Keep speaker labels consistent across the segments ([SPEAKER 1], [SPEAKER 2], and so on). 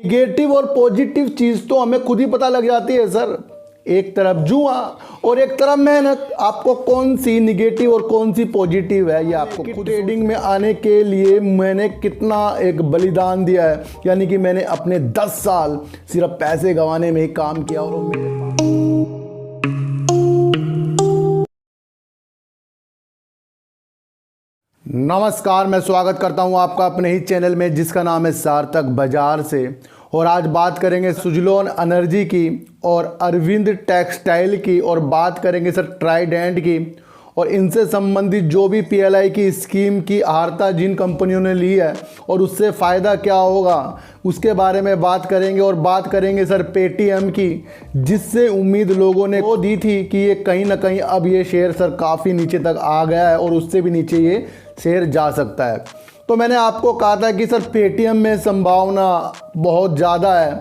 [SPEAKER 1] Negative और positive चीज़ तो हमें खुद ही पता लग जाती है सर। एक तरफ जुआ और एक तरफ मेहनत, आपको कौन सी नेगेटिव और कौन सी पॉजिटिव है ये आपको खुद। ट्रेडिंग में आने के लिए मैंने कितना एक बलिदान दिया है, यानी कि मैंने अपने 10 साल सिर्फ पैसे गंवाने में ही काम किया। और मेरे नमस्कार, मैं स्वागत करता हूं आपका अपने ही चैनल में जिसका नाम है सार्थक बाजार से। और आज बात करेंगे सुजलोन एनर्जी की और अरविंद टेक्सटाइल की, और बात करेंगे सर ट्राइडेंट की, और इनसे संबंधित जो भी पीएलआई की स्कीम की आहारता जिन कंपनियों ने ली है और उससे फ़ायदा क्या होगा उसके बारे में बात करेंगे। और बात करेंगे सर पेटीएम की, जिससे उम्मीद लोगों ने वो दी थी कि ये कहीं ना कहीं अब ये शेयर सर काफ़ी नीचे तक आ गया है और उससे भी नीचे ये शेयर जा सकता है। तो मैंने आपको कहा था कि सर पेटीएम में संभावना बहुत ज़्यादा है,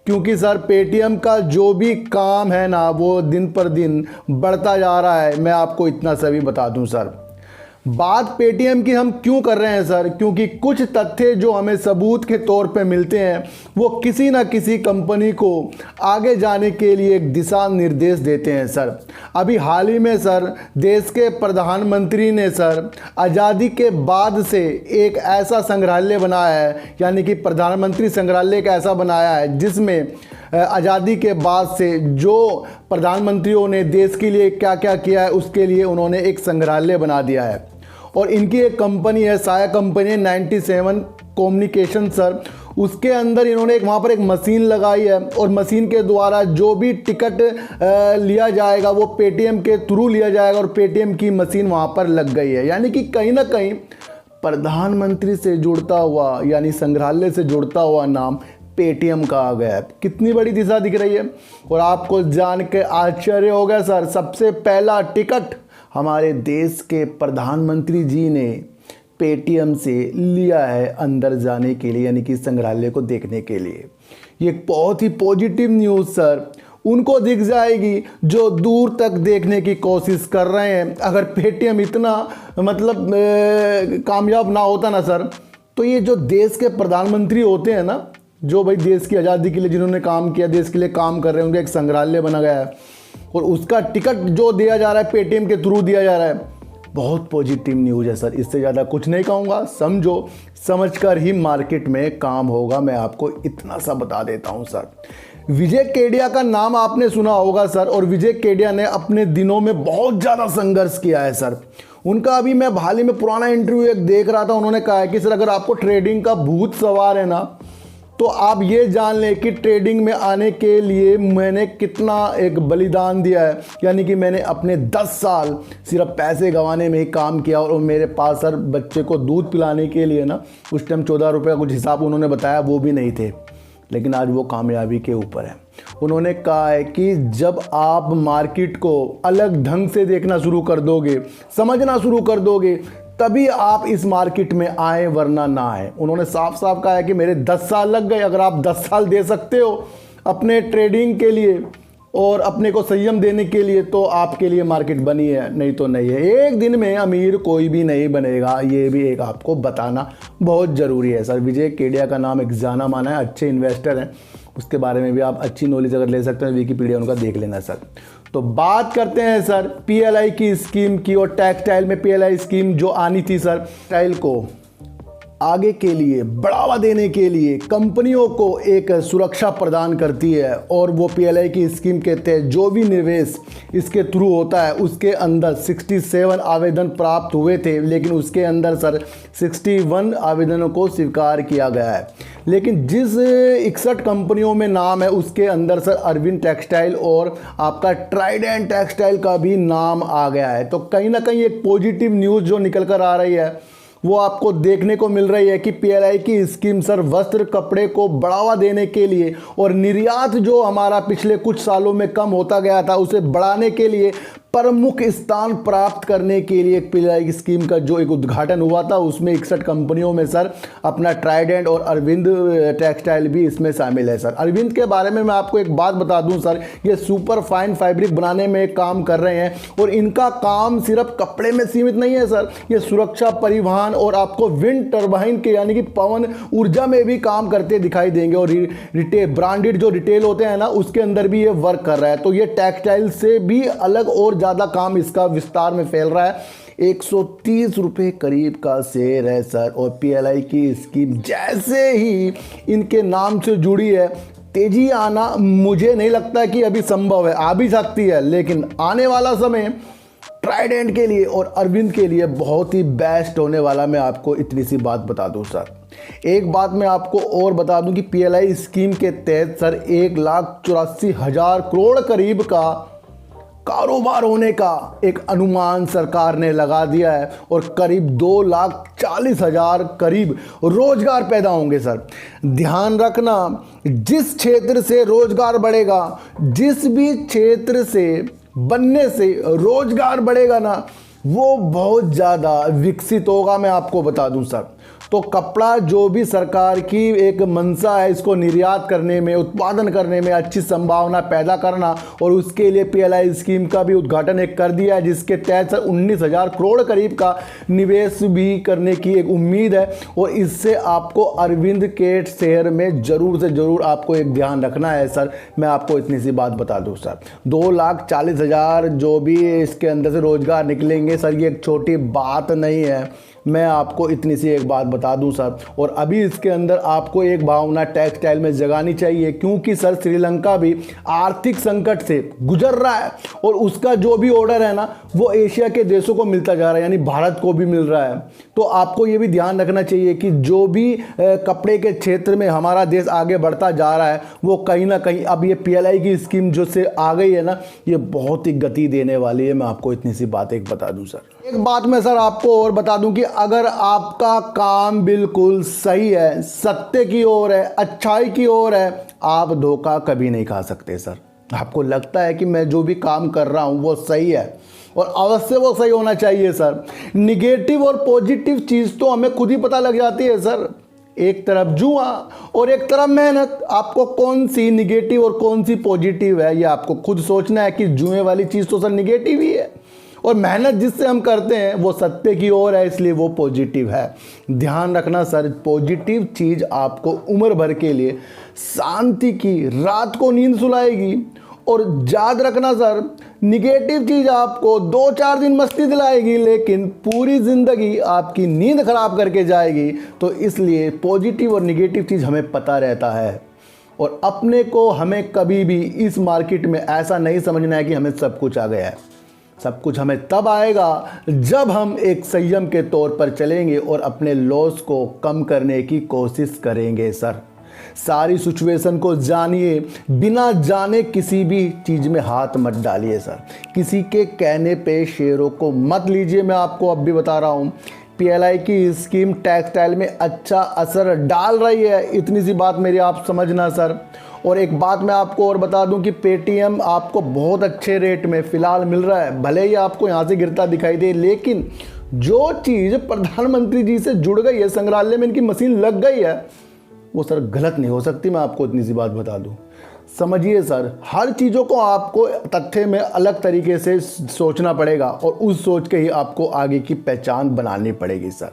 [SPEAKER 1] क्योंकि सर पेटीएम का जो भी काम है ना वो दिन पर दिन बढ़ता जा रहा है। मैं आपको इतना सा भी बता दूं सर, बात पेटीएम की हम क्यों कर रहे हैं सर, क्योंकि कुछ तथ्य जो हमें सबूत के तौर पे मिलते हैं वो किसी ना किसी कंपनी को आगे जाने के लिए एक दिशा निर्देश देते हैं सर। अभी हाल ही में सर देश के प्रधानमंत्री ने सर आज़ादी के बाद से एक ऐसा संग्रहालय बनाया है, यानी कि प्रधानमंत्री संग्रहालय एक ऐसा बनाया है जिसमें आज़ादी के बाद से जो प्रधानमंत्रियों ने देश के लिए क्या क्या किया है उसके लिए उन्होंने एक संग्रहालय बना दिया है। और इनकी एक कंपनी है, साया कंपनी 97 कम्युनिकेशन सर, उसके अंदर इन्होंने वहाँ पर एक मशीन लगाई है और मशीन के द्वारा जो भी टिकट लिया जाएगा वो पेटीएम के थ्रू लिया जाएगा और पेटीएम की मशीन वहाँ पर लग गई है। यानी कि कहीं ना कहीं प्रधानमंत्री से जुड़ता हुआ, यानी संग्रहालय से जुड़ता हुआ नाम पेटीएम का आ गया है। कितनी बड़ी दिशा दिख रही है। और आपको जान के आश्चर्य हो गया सर, सबसे पहला टिकट हमारे देश के प्रधानमंत्री जी ने पेटीएम से लिया है अंदर जाने के लिए, यानी कि संग्रहालय को देखने के लिए। ये एक बहुत ही पॉजिटिव न्यूज़ सर उनको दिख जाएगी जो दूर तक देखने की कोशिश कर रहे हैं। अगर पेटीएम इतना कामयाब ना होता ना सर, तो ये जो देश के प्रधानमंत्री होते हैं ना, जो भाई देश की आज़ादी के लिए जिन्होंने काम किया, देश के लिए काम कर रहे हैं, उनका एक संग्रहालय बना गया है और उसका टिकट जो दिया जा रहा है पेटीएम के थ्रू दिया जा रहा है। बहुत पॉजिटिव न्यूज़ है सर, इससे ज़्यादा कुछ नहीं कहूँगा। समझो समझकर ही मार्केट में काम होगा, मैं आपको इतना सा बता देता हूँ सर। विजय केडिया का नाम आपने सुना होगा सर, और विजय केडिया ने अपने दिनों में बहुत ज़्यादा संघर्ष किया है सर। उनका अभी मैं हाल ही में पुराना इंटरव्यू एक देख रहा था, उन्होंने कहा है कि सर अगर आपको ट्रेडिंग का भूत सवार है ना, तो आप ये जान लें कि ट्रेडिंग में आने के लिए मैंने कितना एक बलिदान दिया है, यानी कि मैंने अपने 10 साल सिर्फ पैसे गंवाने में ही काम किया। और मेरे पास सर बच्चे को दूध पिलाने के लिए ना उस टाइम 14 रुपये का कुछ हिसाब उन्होंने बताया, वो भी नहीं थे, लेकिन आज वो कामयाबी के ऊपर है। उन्होंने कहा है कि जब आप मार्केट को अलग ढंग से देखना शुरू कर दोगे, समझना शुरू कर दोगे, तभी आप इस मार्केट में आए, वरना ना आए। उन्होंने साफ साफ कहा है कि मेरे 10 साल लग गए, अगर आप 10 साल दे सकते हो अपने ट्रेडिंग के लिए और अपने को संयम देने के लिए, तो आपके लिए मार्केट बनी है, नहीं तो नहीं है। एक दिन में अमीर कोई भी नहीं बनेगा, ये भी एक आपको बताना बहुत ज़रूरी है सर। विजय केडिया का नाम एक जाना माना है, अच्छे इन्वेस्टर हैं, उसके बारे में भी आप अच्छी नॉलेज अगर ले सकते हैं विकिपीडिया उनका देख लेना सर। तो बात करते हैं सर पीएलआई की स्कीम की, और टेक्सटाइल में पीएलआई स्कीम जो आनी थी सर, टेक्सटाइल को आगे के लिए बढ़ावा देने के लिए कंपनियों को एक सुरक्षा प्रदान करती है। और वो पीएलआई की स्कीम के तहत जो भी निवेश इसके थ्रू होता है उसके अंदर 67 आवेदन प्राप्त हुए थे, लेकिन उसके अंदर सर 61 आवेदनों को स्वीकार किया गया है। लेकिन जिस 61 कंपनियों में नाम है उसके अंदर सर अरविंद टेक्सटाइल और आपका ट्राइडेंट टेक्सटाइल का भी नाम आ गया है। तो कहीं ना कहीं एक पॉजिटिव न्यूज़ जो निकल कर आ रही है वो आपको देखने को मिल रही है कि पीएलआई की स्कीम सर वस्त्र कपड़े को बढ़ावा देने के लिए और निर्यात जो हमारा पिछले कुछ सालों में कम होता गया था उसे बढ़ाने के लिए प्रमुख स्थान प्राप्त करने के लिए एक पीएलआई स्कीम का जो एक उद्घाटन हुआ था, उसमें 61 कंपनियों में सर अपना ट्राइडेंट और अरविंद टेक्सटाइल भी इसमें शामिल है सर। अरविंद के बारे में मैं आपको एक बात बता दूं सर, ये सुपर फाइन फैब्रिक बनाने में काम कर रहे हैं और इनका काम सिर्फ कपड़े में सीमित नहीं है सर, ये सुरक्षा, परिवहन और आपको विंड टर्बाइन के यानी कि पवन ऊर्जा में भी काम करते दिखाई देंगे। और रिटेल ब्रांडेड जो रिटेल होते हैं ना, उसके अंदर भी ये वर्क कर रहा है। तो ये टेक्सटाइल से भी अलग और ज़्यादा काम इसका विस्तार में फैल रहा है। 130 रुपये करीब का शेयर है सर। और पीएलआई की स्कीम जैसे ही इनके नाम से जुड़ी है, तेजी आना मुझे नहीं लगता कि अभी संभव है, आ भी सकती है, लेकिन आने वाला समय ट्राइडेंट के लिए और अरविंद के लिए बहुत ही बेस्ट होने वाला। मैं आपको इतनी सी बात बता दूं सर। एक बात मैं आपको और बता दूं कि पीएलआई स्कीम के तहत सर 1,84,000 करोड़ करीब का कारोबार होने का एक अनुमान सरकार ने लगा दिया है और करीब 2,40,000 करीब रोजगार पैदा होंगे सर। ध्यान रखना, जिस क्षेत्र से रोजगार बढ़ेगा, जिस भी क्षेत्र से बनने से रोजगार बढ़ेगा ना, वो बहुत ज़्यादा विकसित होगा। मैं आपको बता दूं सर, तो कपड़ा जो भी सरकार की एक मंशा है, इसको निर्यात करने में, उत्पादन करने में अच्छी संभावना पैदा करना, और उसके लिए पीएलआई स्कीम का भी उद्घाटन एक कर दिया है, जिसके तहत 19,000 करोड़ करीब का निवेश भी करने की एक उम्मीद है। और इससे आपको अरविंद के शेयर में ज़रूर से ज़रूर आपको एक ध्यान रखना है सर। मैं आपको इतनी सी बात बता दूँ सर, 2,40,000 जो भी इसके अंदर से रोजगार निकलेंगे सर, ये एक छोटी बात नहीं है। मैं आपको इतनी सी एक बात बता दूं सर। और अभी इसके अंदर आपको एक भावना टेक्सटाइल में जगानी चाहिए, क्योंकि सर श्रीलंका भी आर्थिक संकट से गुजर रहा है और उसका जो भी ऑर्डर है ना, वो एशिया के देशों को मिलता जा रहा है, यानी भारत को भी मिल रहा है। तो आपको ये भी ध्यान रखना चाहिए कि जो भी कपड़े के क्षेत्र में हमारा देश आगे बढ़ता जा रहा है, वो कहीं ना कहीं अब ये पीएलआई की स्कीम जो से आ गई है ना, ये बहुत ही गति देने वाली है। मैं आपको इतनी सी बात एक बता दूं सर। एक बात मैं सर आपको और बता दूं कि अगर आपका काम बिल्कुल सही है, सत्य की ओर है, अच्छाई की ओर है, आप धोखा कभी नहीं खा सकते सर। आपको लगता है कि मैं जो भी काम कर रहा हूं वो सही है, और अवश्य वो सही होना चाहिए सर। निगेटिव और पॉजिटिव चीज़ तो हमें खुद ही पता लग जाती है सर। एक तरफ जुआ और एक तरफ मेहनत, आपको कौन सी निगेटिव और कौन सी पॉजिटिव है, ये आपको खुद सोचना है कि जुए वाली चीज़ तो सर निगेटिव ही है, और मेहनत जिससे हम करते हैं वो सत्य की ओर है, इसलिए वो पॉजिटिव है। ध्यान रखना सर, पॉजिटिव चीज़ आपको उम्र भर के लिए शांति की, रात को नींद सुलाएगी। और याद रखना सर, निगेटिव चीज़ आपको 2-4 दिन मस्ती दिलाएगी, लेकिन पूरी ज़िंदगी आपकी नींद खराब करके जाएगी। तो इसलिए पॉजिटिव और निगेटिव चीज़ हमें पता रहता है, और अपने को हमें कभी भी इस मार्केट में ऐसा नहीं समझना है कि हमें सब कुछ आ गया है। सब कुछ हमें तब आएगा जब हम एक संयम के तौर पर चलेंगे और अपने लॉस को कम करने की कोशिश करेंगे सर। सारी सिचुएशन को जानिए, बिना जाने किसी भी चीज़ में हाथ मत डालिए सर। किसी के कहने पे शेयरों को मत लीजिए। मैं आपको अब भी बता रहा हूँ, पीएलआई की स्कीम टेक्सटाइल में अच्छा असर डाल रही है, इतनी सी बात मेरी आप समझना सर। और एक बात मैं आपको और बता दूं कि पेटीएम आपको बहुत अच्छे रेट में फ़िलहाल मिल रहा है। भले ही आपको यहाँ से गिरता दिखाई दे, लेकिन जो चीज़ प्रधानमंत्री जी से जुड़ गई है, संग्रहालय में इनकी मशीन लग गई है, वो सर गलत नहीं हो सकती। मैं आपको इतनी सी बात बता दूं, समझिए सर, हर चीज़ों को आपको तथ्य में अलग तरीके से सोचना पड़ेगा, और उस सोच के ही आपको आगे की पहचान बनानी पड़ेगी सर।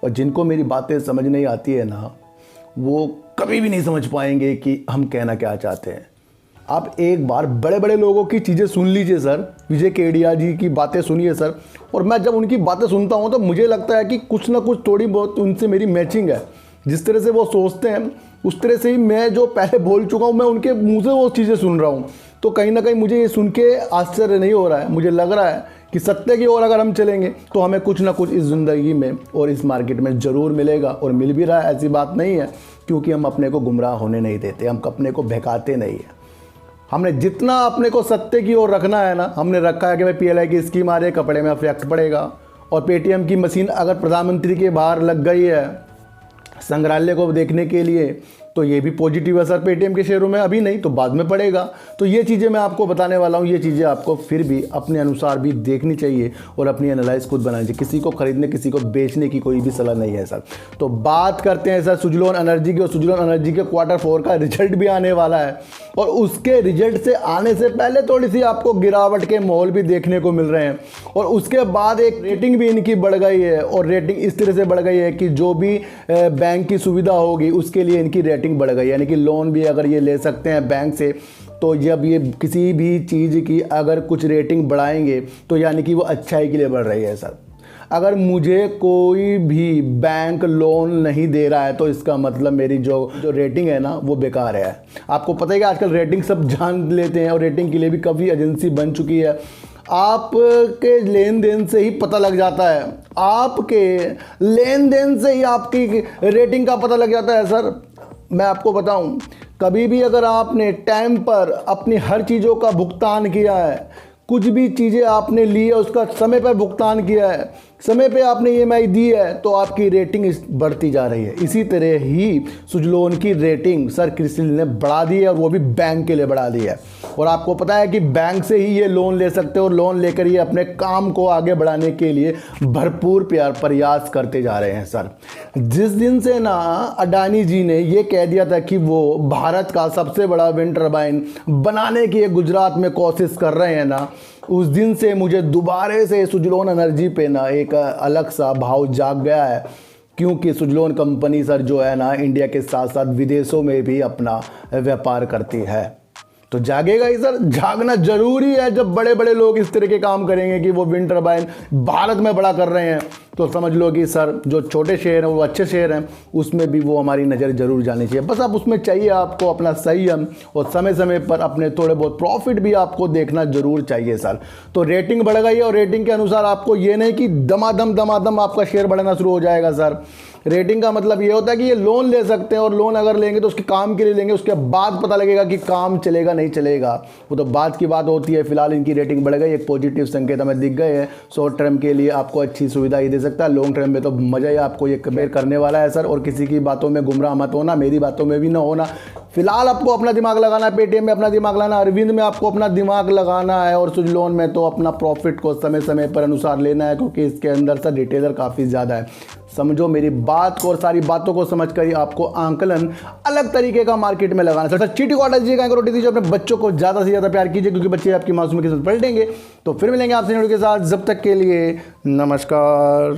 [SPEAKER 1] और जिनको मेरी बातें समझ नहीं आती है ना, वो कभी भी नहीं समझ पाएंगे कि हम कहना क्या चाहते हैं। आप एक बार बड़े बड़े लोगों की चीज़ें सुन लीजिए सर, विजय केडिया जी की बातें सुनिए सर। और मैं जब उनकी बातें सुनता हूँ तो मुझे लगता है कि कुछ ना कुछ थोड़ी बहुत उनसे मेरी मैचिंग है। जिस तरह से वो सोचते हैं उस तरह से ही मैं जो पहले बोल चुका हूँ, मैं उनके मुंह से वो चीज़ें सुन रहा हूँ। तो कहीं ना कहीं मुझे ये सुन के आश्चर्य नहीं हो रहा है, मुझे लग रहा है कि सत्य की ओर अगर हम चलेंगे तो हमें कुछ ना कुछ इस ज़िंदगी में और इस मार्केट में ज़रूर मिलेगा, और मिल भी रहा है। ऐसी बात नहीं है, क्योंकि हम अपने को गुमराह होने नहीं देते, हम अपने को बहकाते नहीं हैं। हमने जितना अपने को सत्य की ओर रखना है ना, हमने रखा है कि भाई पीएलआई की स्कीम आ रही है, कपड़े में इफेक्ट पड़ेगा। और पेटीएम की मशीन अगर प्रधानमंत्री के बाहर लग गई है संग्रहालय को देखने के लिए, तो ये भी पॉजिटिव असर पेटीएम के शेयरों में अभी नहीं तो बाद में पड़ेगा। तो ये चीज़ें मैं आपको बताने वाला हूँ, ये चीज़ें आपको फिर भी अपने अनुसार भी देखनी चाहिए और अपनी एनालाइज खुद बनानी चाहिए। किसी को खरीदने किसी को बेचने की कोई भी सलाह नहीं है सर। तो बात करते हैं सर सुजलोन एनर्जी की, और सुजलोन एनर्जी के Q4 का रिजल्ट भी आने वाला है और उसके रिजल्ट से आने से पहले थोड़ी सी आपको गिरावट के माहौल भी देखने को मिल रहे हैं और उसके बाद एक रेटिंग भी इनकी बढ़ गई है। और रेटिंग इस तरह से बढ़ गई है कि जो भी बैंक की सुविधा होगी उसके लिए इनकी रेटिंग बढ़ गई, यानी कि लोन भी अगर ये ले सकते हैं बैंक से, तो जब ये किसी भी चीज़ की अगर कुछ रेटिंग बढ़ाएंगे तो यानी कि वो अच्छाई के लिए बढ़ रही है सर। अगर मुझे कोई भी बैंक लोन नहीं दे रहा है तो इसका मतलब मेरी जो रेटिंग है ना वो बेकार है। आपको पता है कि आजकल रेटिंग सब जान लेते हैं और रेटिंग के लिए भी काफ़ी एजेंसी बन चुकी है। आपके लेन देन से ही पता लग जाता है, आपके लेन देन से ही आपकी रेटिंग का पता लग जाता है सर। मैं आपको बताऊं, कभी भी अगर आपने टाइम पर अपनी हर चीज़ों का भुगतान किया है, कुछ भी चीज़ें आपने ली है उसका समय पर भुगतान किया है, समय पे आपने EMI दी है, तो आपकी रेटिंग बढ़ती जा रही है। इसी तरह ही सुजलोन की रेटिंग सर क्रिसिल ने बढ़ा दी है और वो भी बैंक के लिए बढ़ा दी है। और आपको पता है कि बैंक से ही ये लोन ले सकते हो और लोन लेकर ये अपने काम को आगे बढ़ाने के लिए भरपूर प्रयास करते जा रहे हैं सर। जिस दिन से ना अडानी जी ने ये कह दिया था कि वो भारत का सबसे बड़ा विंड टर्बाइन बनाने की गुजरात में कोशिश कर रहे हैं ना, उस दिन से मुझे दोबारा से सुजलोन एनर्जी पे ना एक अलग सा भाव जाग गया है। क्योंकि सुजलोन कंपनी सर जो है ना इंडिया के साथ साथ विदेशों में भी अपना व्यापार करती है, तो जागेगा ही सर। जागना जरूरी है। जब बड़े बड़े लोग इस तरह के काम करेंगे कि वो विंड टर्बाइन भारत में बड़ा कर रहे हैं, तो समझ लो कि सर जो छोटे शहर हैं वो अच्छे शहर हैं, उसमें भी वो हमारी नज़र जरूर जानी चाहिए। बस अब उसमें चाहिए आपको अपना संयम और समय समय पर अपने थोड़े बहुत प्रॉफिट भी आपको देखना जरूर चाहिए सर। तो रेटिंग बढ़ गई है और रेटिंग के अनुसार आपको ये नहीं कि दमादम आपका शेयर बढ़ना शुरू हो जाएगा सर। रेटिंग का मतलब ये होता है कि ये लोन ले सकते हैं और लोन अगर लेंगे तो उसके काम के लिए लेंगे, उसके बाद पता लगेगा कि काम चलेगा नहीं चलेगा, वो तो बाद की बात होती है। फिलहाल इनकी रेटिंग बढ़ गई, एक पॉजिटिव संकेत हमें दिख गए हैं। शॉर्ट टर्म के लिए आपको अच्छी सुविधा ये दे सकता है, लॉन्ग टर्म में तो मज़ा ही आपको ये कमेर करने वाला है सर। और किसी की बातों में गुमराह मत होना, मेरी बातों में भी ना होना। फिलहाल आपको अपना दिमाग लगाना है, पेटीएम में अपना दिमाग लगाना, अरविंद में आपको अपना दिमाग लगाना है और सुजलोन में तो अपना प्रॉफिट को समय समय पर अनुसार लेना है, क्योंकि इसके अंदर सर रिटेलर काफ़ी ज़्यादा है। समझो मेरी बात को और सारी बातों को समझकर ही आपको आंकलन अलग तरीके का मार्केट में लगाना है सर। चीटी को हटा दीजिएगा, रोटी दीजिए, अपने बच्चों को ज़्यादा से ज़्यादा प्यार कीजिए, क्योंकि बच्चे आपकी मासूमी के साथ पलटेंगे। तो फिर मिलेंगे आपसे के साथ, जब तक के लिए नमस्कार।